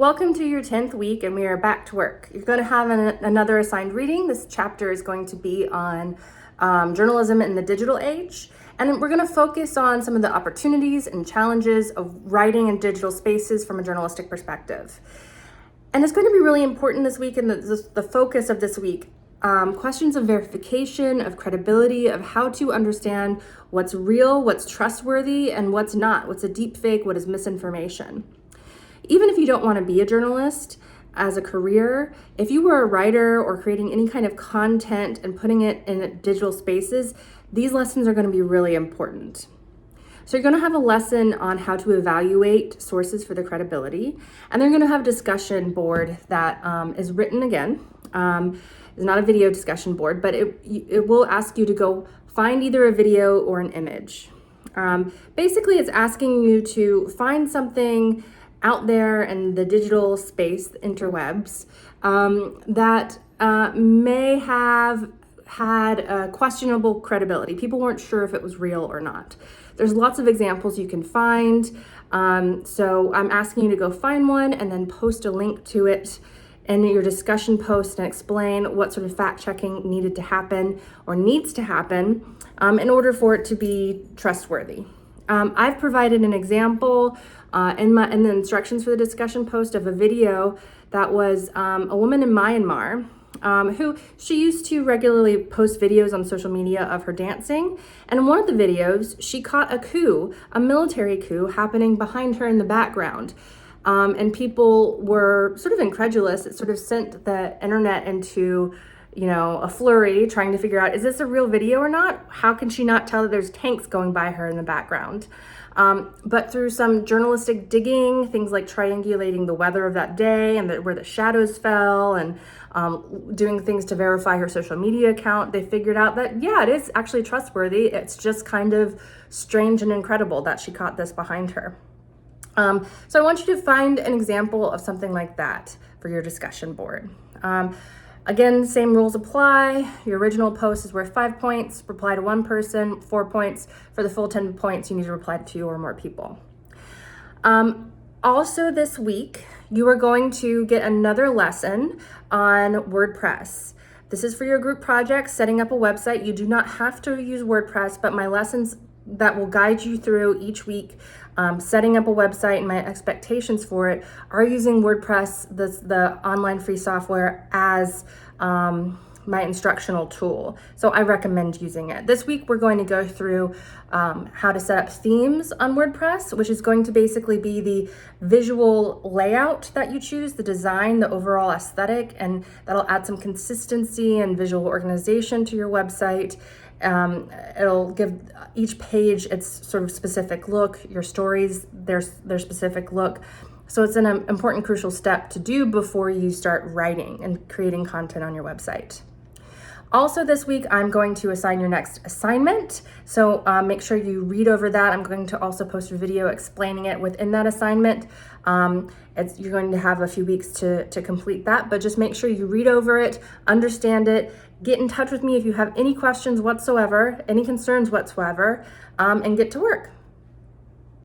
Welcome to your 10th week and we are back to work. You're going to have another assigned reading. This chapter is going to be on journalism in the digital age. And we're going to focus on some of the opportunities and challenges of writing in digital spaces from a journalistic perspective. And it's going to be really important this week, and the focus of this week, questions of verification, of credibility, of how to understand what's real, what's trustworthy, and what's not, what's a deep fake, what is misinformation. Even if you don't want to be a journalist as a career, if you were a writer or creating any kind of content and putting it in digital spaces, these lessons are going to be really important. So you're going to have a lesson on how to evaluate sources for the credibility, and they're going to have a discussion board that is written again. It's not a video discussion board, but it will ask you to go find either a video or an image. Basically, it's asking you to find something out there in the digital space, the interwebs, that may have had a questionable credibility. People weren't sure if it was real or not. There's lots of examples you can find. So I'm asking you to go find one and then post a link to it in your discussion post and explain what sort of fact checking needed to happen or needs to happen in order for it to be trustworthy. I've provided an example in the instructions for the discussion post of a video that was a woman in Myanmar who she used to regularly post videos on social media of her dancing. And in one of the videos, she caught a coup, a military coup happening behind her in the background. And people were sort of incredulous. It sort of sent the internet into a flurry trying to figure out, is this a real video or not? How can she not tell that there's tanks going by her in the background? But through some journalistic digging, things like triangulating the weather of that day and where the shadows fell and doing things to verify her social media account, they figured out that, yeah, it is actually trustworthy. It's just kind of strange and incredible that she caught this behind her. So I want you to find an example of something like that for your discussion board. Again, same rules apply. Your original post is worth 5 points. Reply to one person, 4 points. For the full 10 points, you need to reply to 2 or more people. Also this week, you are going to get another lesson on WordPress. This is for your group project, setting up a website. You do not have to use WordPress, but my lessons that will guide you through each week setting up a website and my expectations for it are using WordPress, the online free software, as my instructional tool. So I recommend using it. This week, we're going to go through how to set up themes on WordPress, which is going to basically be the visual layout that you choose, the design, the overall aesthetic, and that'll add some consistency and visual organization to your website. It'll give each page its sort of specific look, your stories, their specific look. So it's an important, crucial step to do before you start writing and creating content on your website. Also this week, I'm going to assign your next assignment. So make sure you read over that. I'm going to also post a video explaining it within that assignment. You're going to have a few weeks to complete that, but just make sure you read over it, understand it, get in touch with me if you have any questions whatsoever, any concerns whatsoever, and get to work.